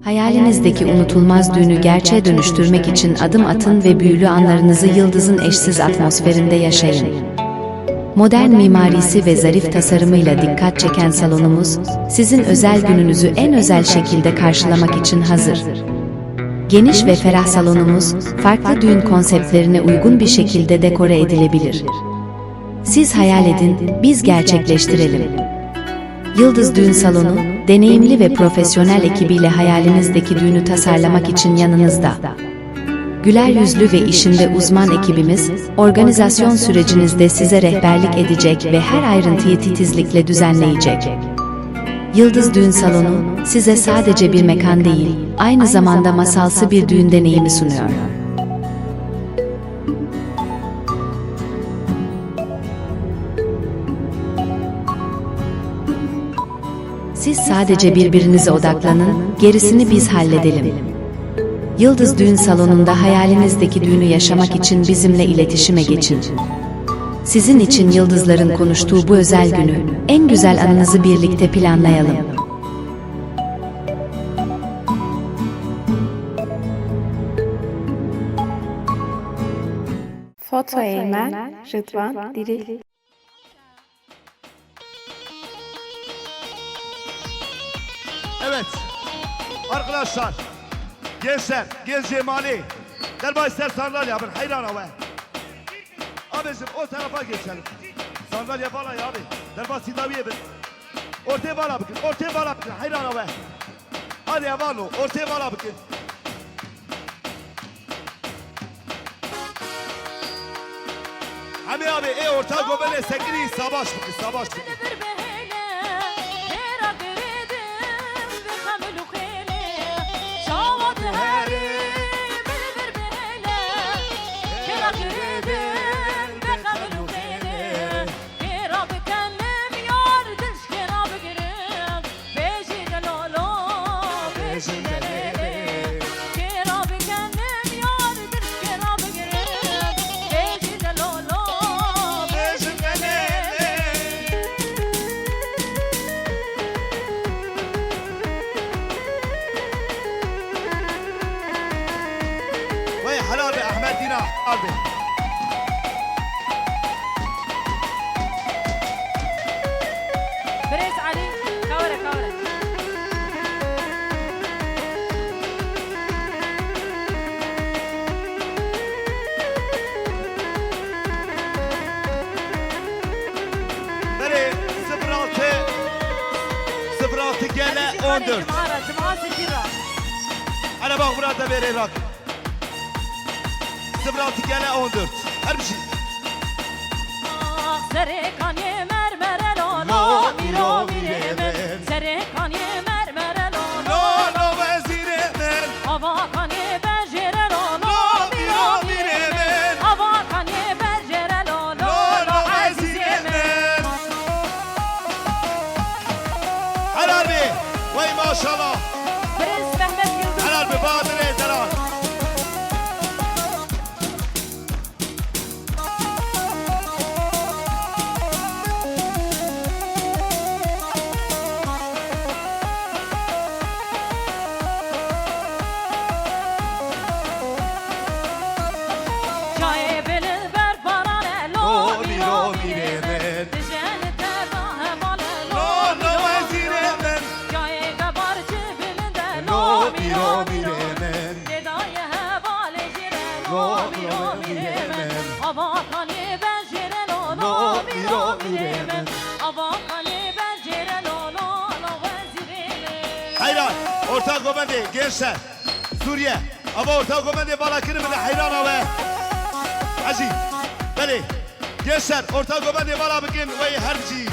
Hayalinizdeki unutulmaz düğünü gerçeğe dönüştürmek için adım atın ve büyülü anlarınızı yıldızın eşsiz atmosferinde yaşayın. Modern mimarisi ve zarif tasarımıyla dikkat çeken salonumuz, sizin özel gününüzü en özel şekilde karşılamak için hazır. Geniş ve ferah salonumuz, farklı düğün konseptlerine uygun bir şekilde dekore edilebilir. Siz hayal edin, biz gerçekleştirelim. Yıldız Düğün Salonu, deneyimli ve profesyonel ekibiyle hayalinizdeki düğünü tasarlamak için yanınızda. Güler yüzlü ve işinde uzman ekibimiz, organizasyon sürecinizde size rehberlik edecek ve her ayrıntıyı titizlikle düzenleyecek. Yıldız Düğün Salonu, size sadece bir mekan değil, aynı zamanda masalsı bir düğün deneyimi sunuyor. Siz sadece birbirinize odaklanın, gerisini biz halledelim. Yıldız Düğün Salonu'nda hayalinizdeki düğünü yaşamak için bizimle iletişime geçin. Sizin için yıldızların konuştuğu bu özel günü, en güzel anınızı birlikte planlayalım. Foto Eymen, Rıdvan Diril. Evet, arkadaşlar, gençler, genç cemali, derba ister sandalye abi, hayran abi. Abicim o tarafa geçelim. Sandalye bana ya abi, derba sidaviye bin. Ortaya bana bakın, ortaya bana bakın, hayran abi. Hadi ya valo, ortaya bana bakın. Hami abi, orta gobele sekini savaş bakın, savaş bakın. حلال احمد دينا قلبي بريز علي كورة كورة بري 06 gele 14 جمعة سكيرة انا bak burada بري راك 06 gele 14 her bir şey سرقاني مرمرة لولو ميرو ميرمن سرقاني مرمرة لولو لولو وزير من أباقاني بجرة لولو ميرو ميرمن أباقاني بجرة لولو عزيز من حلال بي وي ما شاء الله برنس مهمت يلدوز حلال بي بادر دلال Hayran, orta komedi, gençler, Suriye. Ama orta komedi balakını bile hayran ve Aziz, beni, gençler, orta komedi balakın ve herci.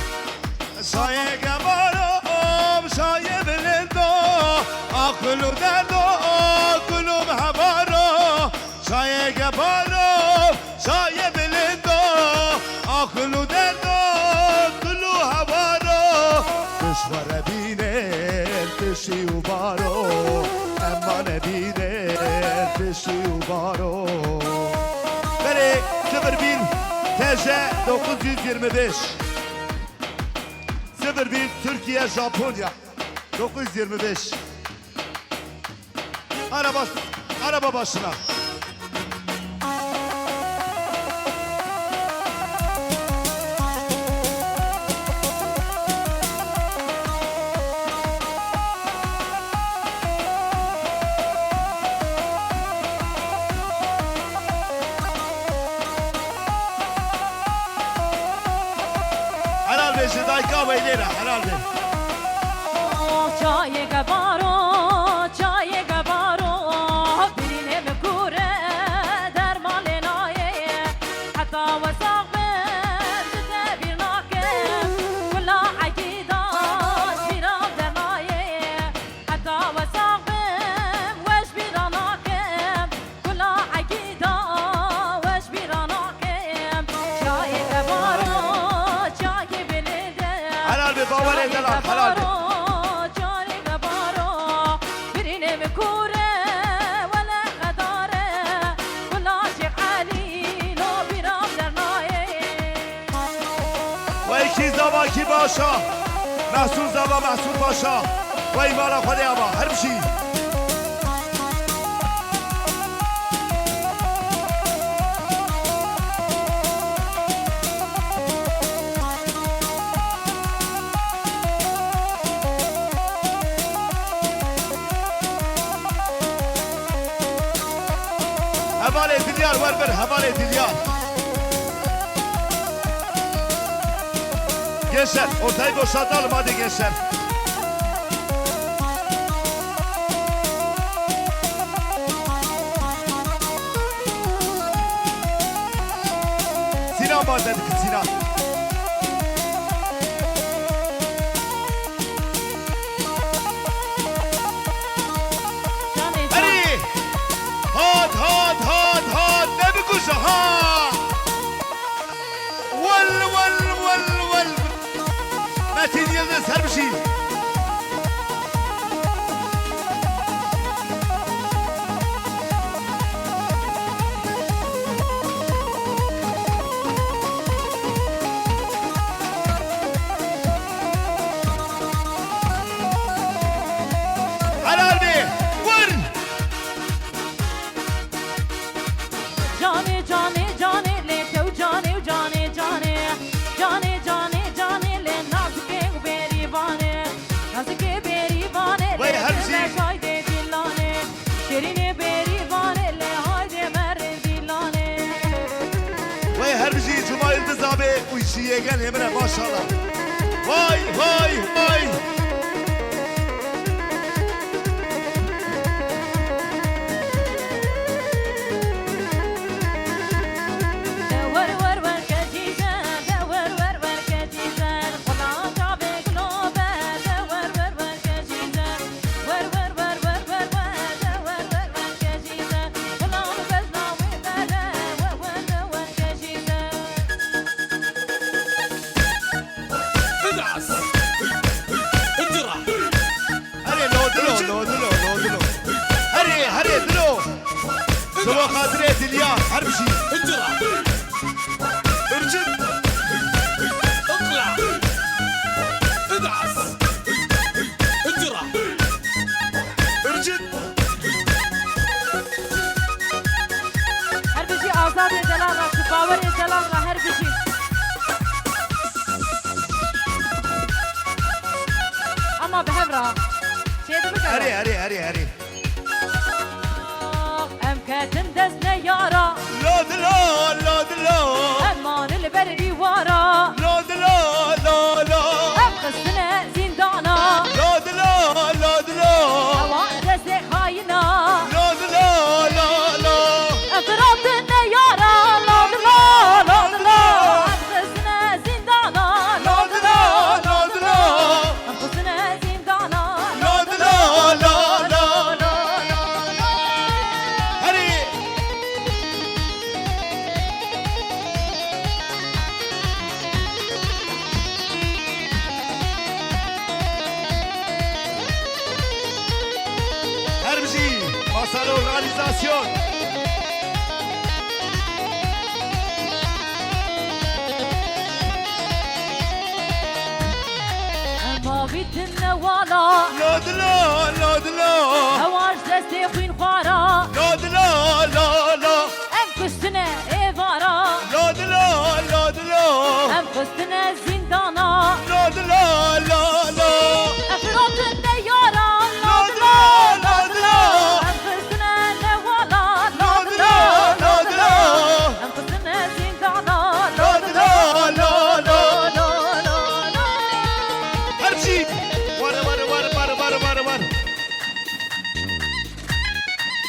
Şaye gemarım, şaye bilindo, akıllı derdo, kulum habaro. Şaye gemarım, şaye bilindo, akıllı derdo, kulum habaro. Düşvara biner, düşü baro, emmane biner, düşü baro. Beni 01 TC 925 01 Türkiye Japonya 925 Araba başına. Helal be Zidane kahveyle helal be. چای گبارو چای گبارو برینه مکوره در مال نایه حتی وساق من جده بیرناکم کلا عقیده بیرام در نایه حتی وساق من وش بیرناکم کلا عقیده وش بیرناکم چای گبارو چای بلیده Helal be babar edeler helal be. و یکی زبا کی باشا محسول زبا محسول باشا و ایمالا خودی اما هر بشی هواله دیلیار ور بر هواله دیلیار Gençler ortayı boşaltalım hadi gençler. Sinan var dedik Sinan. Hadi. Hot hot hot hot ne bir kuşa ha. Vel vel vel vel. Metin Yıldız her bir şey. Helal be. Vur. Cani cani cani le tev cani cani cani cani cani cani le nazike berivane nazike berivane Vay, her le şey. hayde dilane şerine berivane le hayde mere dilane Vay her bir şey Cuma Yıldız abi bu işi yegen Emre maşallah. Vay vay vay. ور ور ور کجیزن ور ور ور کجیزن خدا جابه گلوبه ور ور ور کجیزن ور ور ور ور ور ور ور ور کجیزن خدا بزنا ویدره ور ور ور کجیزن ادعس اجرى هري لو دلو لو دلو لو دلو هري هري دلو سوا خاطري دليان هر bir şey. اجرى ارجد اطلع ادعس اجرى ارجد her bir şey azad edilen şifaver edilen her bir şey ama behevra şey demek هري هري هري هري em kedin dezne yara لو دلو لو دلو eman البري ورا لو دلو لو لو em kızına zindana لو دلو لو دلو hava destek hayına لو دلو لو لو Etrafın ne yara lod lod lod lod kızına zindana لو lod دلو lod لو دلو kızına zindana لو دلو لو لو هري her bir şey. Masal organizasyon. ما بيتنا ولا لو دلو لو دلو هواش دستي خوين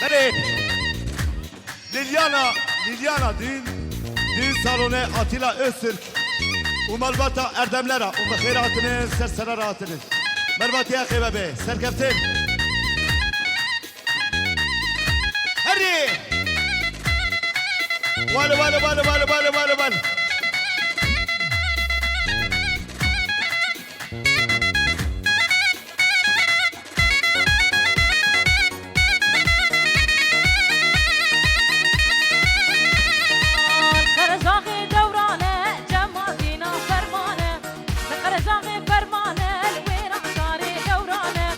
Beni Lilyana düğün salonu Atilla Öztürk Umalbata Erdemlera Umkhairatını Serseraratını Mervatiya Khibebe Serkeftin Hadi Vale خرزاقي دورانه جمادينا فرمانه خرزاقي فرمانه الوين عشاري دورانه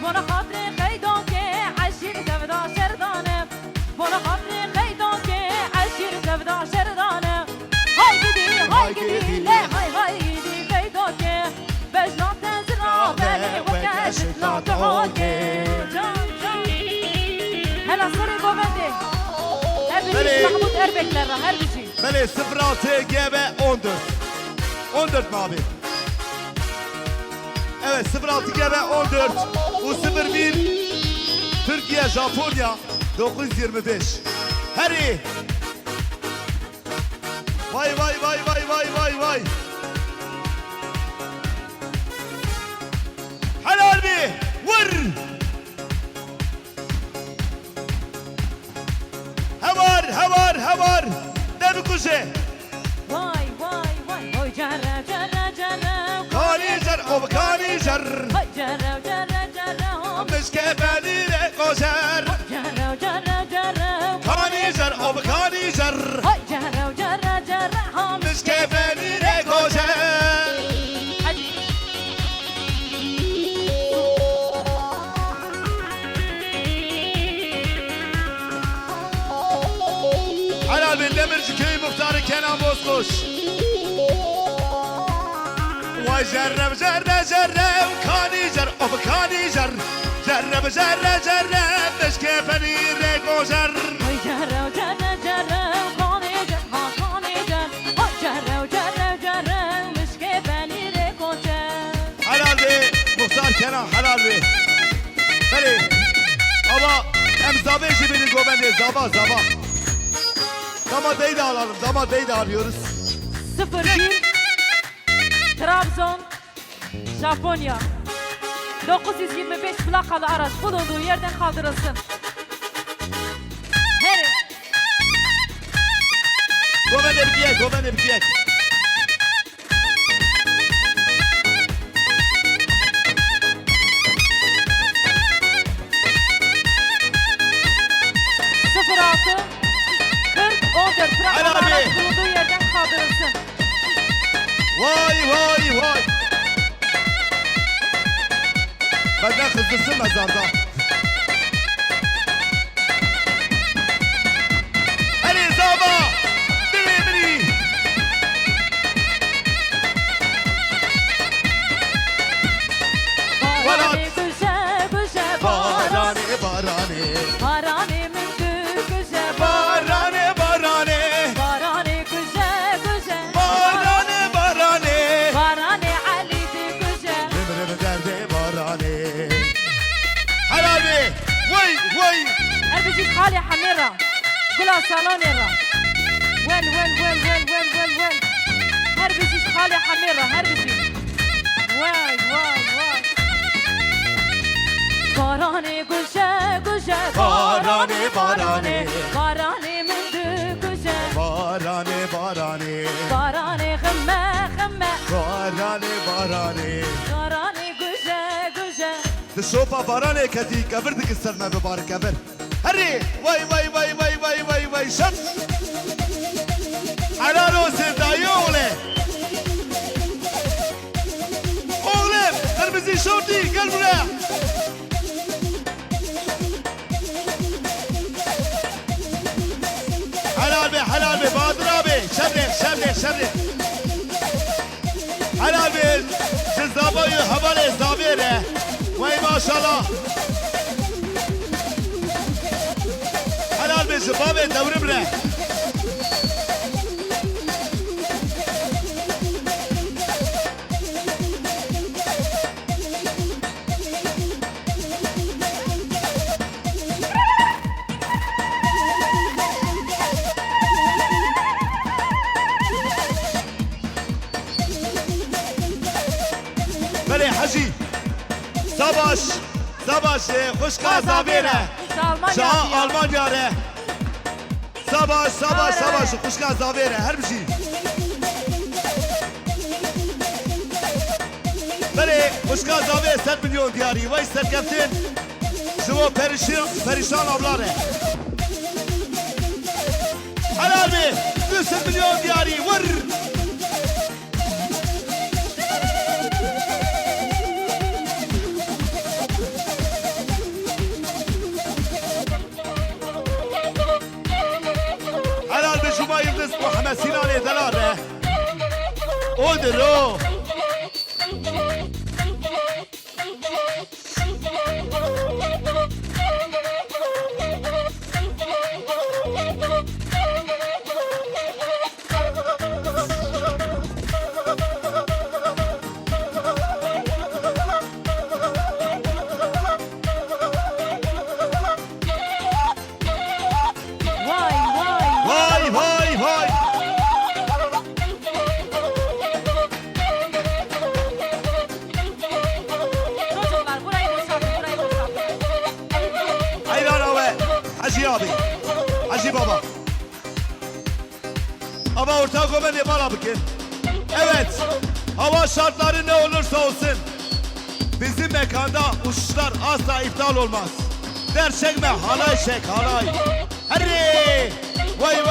وانا خاطري قيدوكي عشير تبدا شردانه وانا خاطري قيدوكي عشير تبدا شردانه هاي قدي لا هاي قدي قيدوكي بجنا تنزرا بالي وكاشت لا تعوكي هلا صري بوبندي Beni- Mahmut Erbekler'e her bir şey. Beni 06 GB 14 14 mi abi? Evet 06 GB 14 Bu 01 Türkiye Japonya 925 Hadi Vay Helal mi? Vur Hevar Ne bir kuşe Vay Oy cara Kanicer Kanicer Oy cara Müşkebelire koşar Cara Kanicer Kanicer Oy cara Müşkebelire koşar Hadi Helal bin Demirci Köyü Muhtarı Kenan Bozkuş Vay cerrem Kanicer Kanicer Cerrem Müşkebelire koşar Oy cara Oy cara Müşkebeni rekoce Helal be Muhtar Kenan helal be Beni Ama Emzabe jibini gobendi Zaba Damadayı da alalım Damadayı da alıyoruz 01 Trabzon Japonya 925 plakalı araç bulunduğu yerden kaldırılsın. Her Gobendi bir diyek altı 40 14 plakalı Helal be. araç bulunduğu yerden kaldırılsın. Vay Benden kızdırsın mezarda Hadi Zaba Biri Barani güzel Barane Barani mümkün güzel Barane Barani güzel Barane Barani Ali de güzel Ömrümü derdi barane Helal be Vay هربجي خالي حميرة قولها صالونيرة وين هربجي خالي حميرة هربجي واي باراني قشة Barane باراني من دو قشة باراني خمة باراني قشة Sopa barane kati kabirdik isterme mübarek kabir. Hadi vay şat. Helal olsun dayı oğle. Oğlum kırmızı şorti gel buraya. Helal be Bahadır abi. Şemre. Helal be. Siz zabayı havale zabire. Vay maşallah. Helal be zıbabe devrimle. Savaş, Kuşka Zavire. Şah Almanya re. Savaş, Kuşka Zavire. Her bir şey. Beri, Kuşka Zavire 7 milyon diyari. Vay serkeftin. Şuvo perişan avlare. Helal mi? 100 milyon diyari. Vur. Cuma Yıldız Muhammed Sinan Edelar odur o. Vay. Çocuklar burayı boşaltın. Hayran abi. Hacı abi. Hacı baba. Ama orta komedi bana bakın. Evet. Hava şartları ne olursa olsun. Bizim mekanda uçuşlar asla iptal olmaz. Der çekme halay çek halay. Hadi. Vay.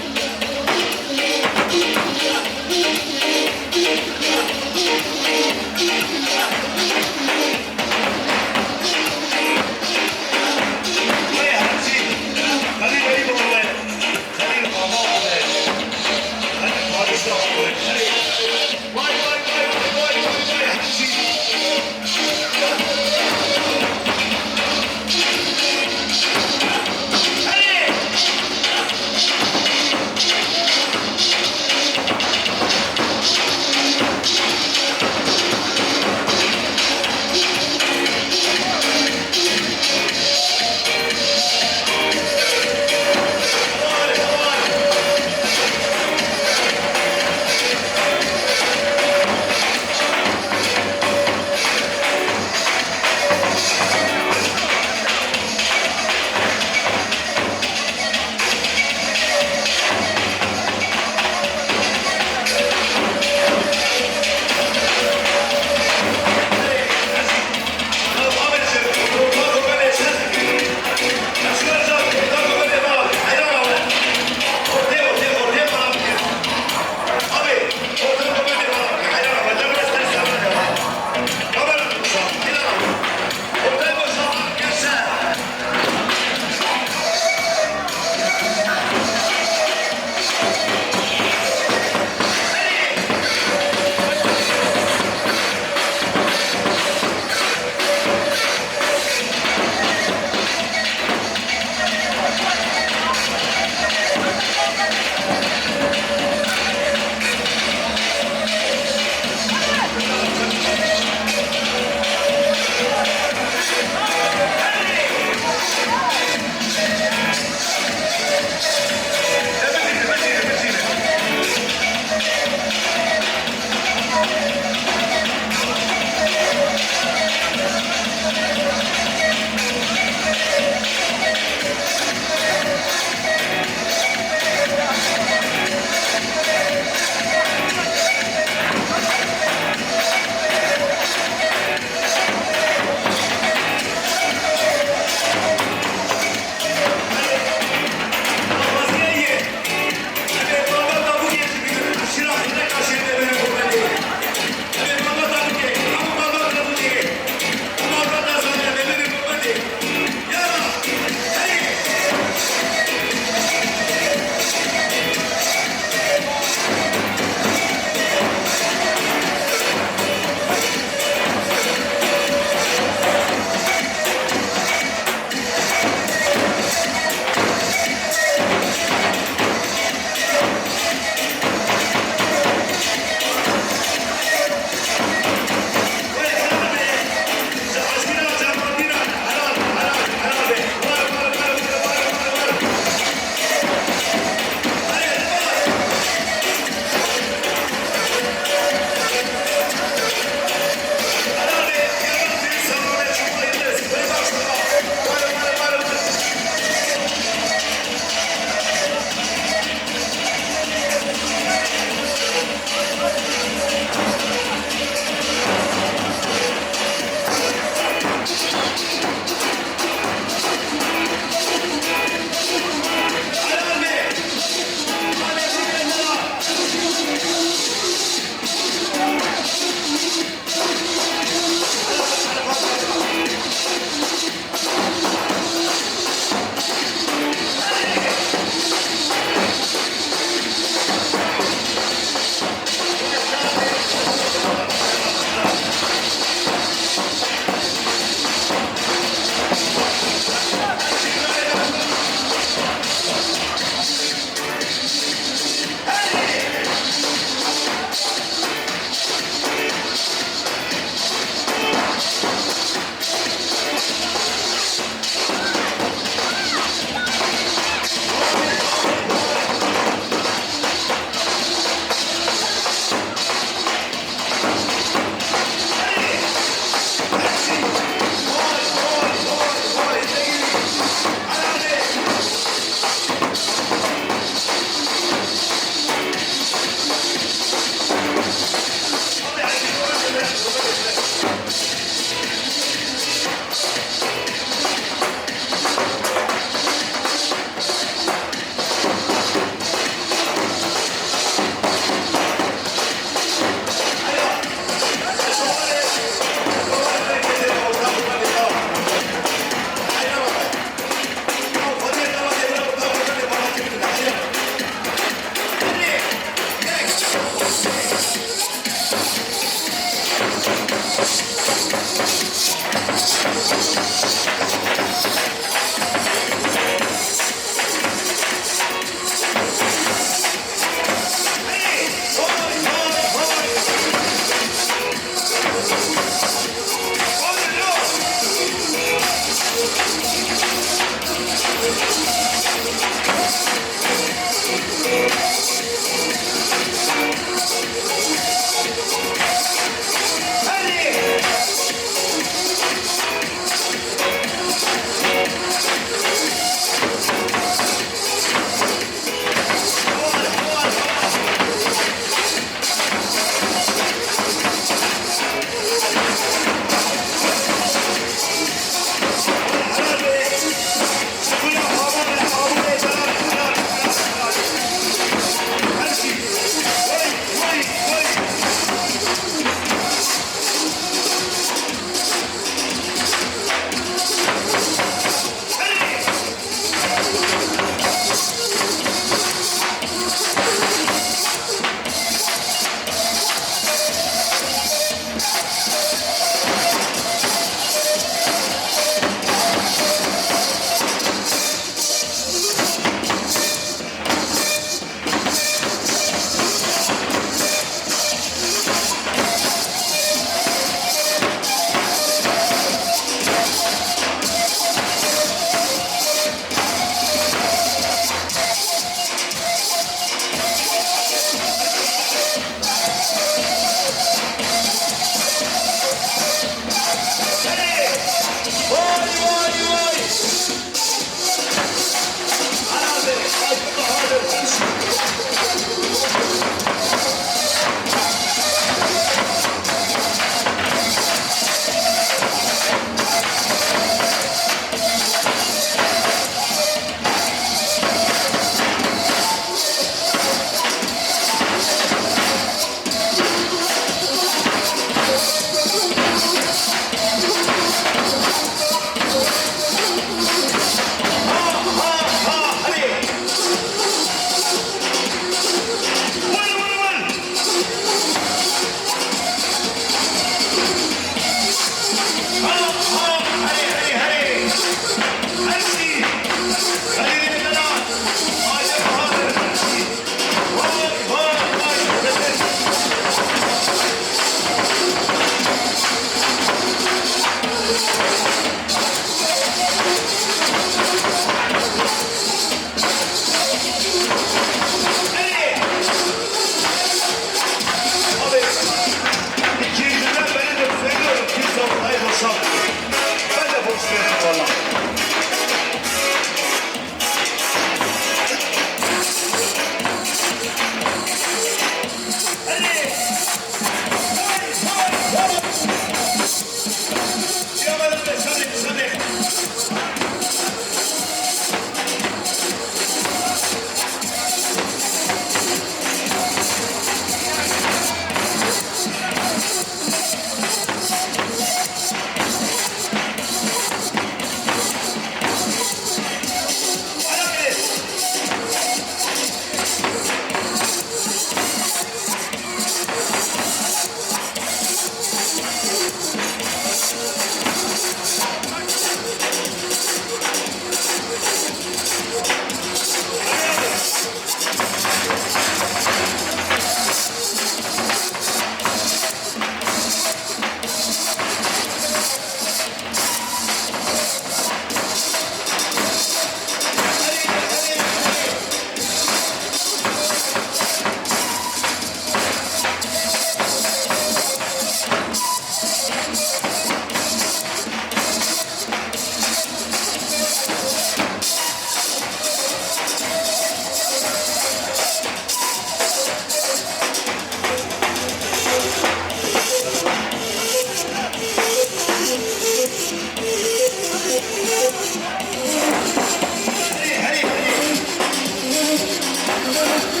Elektrik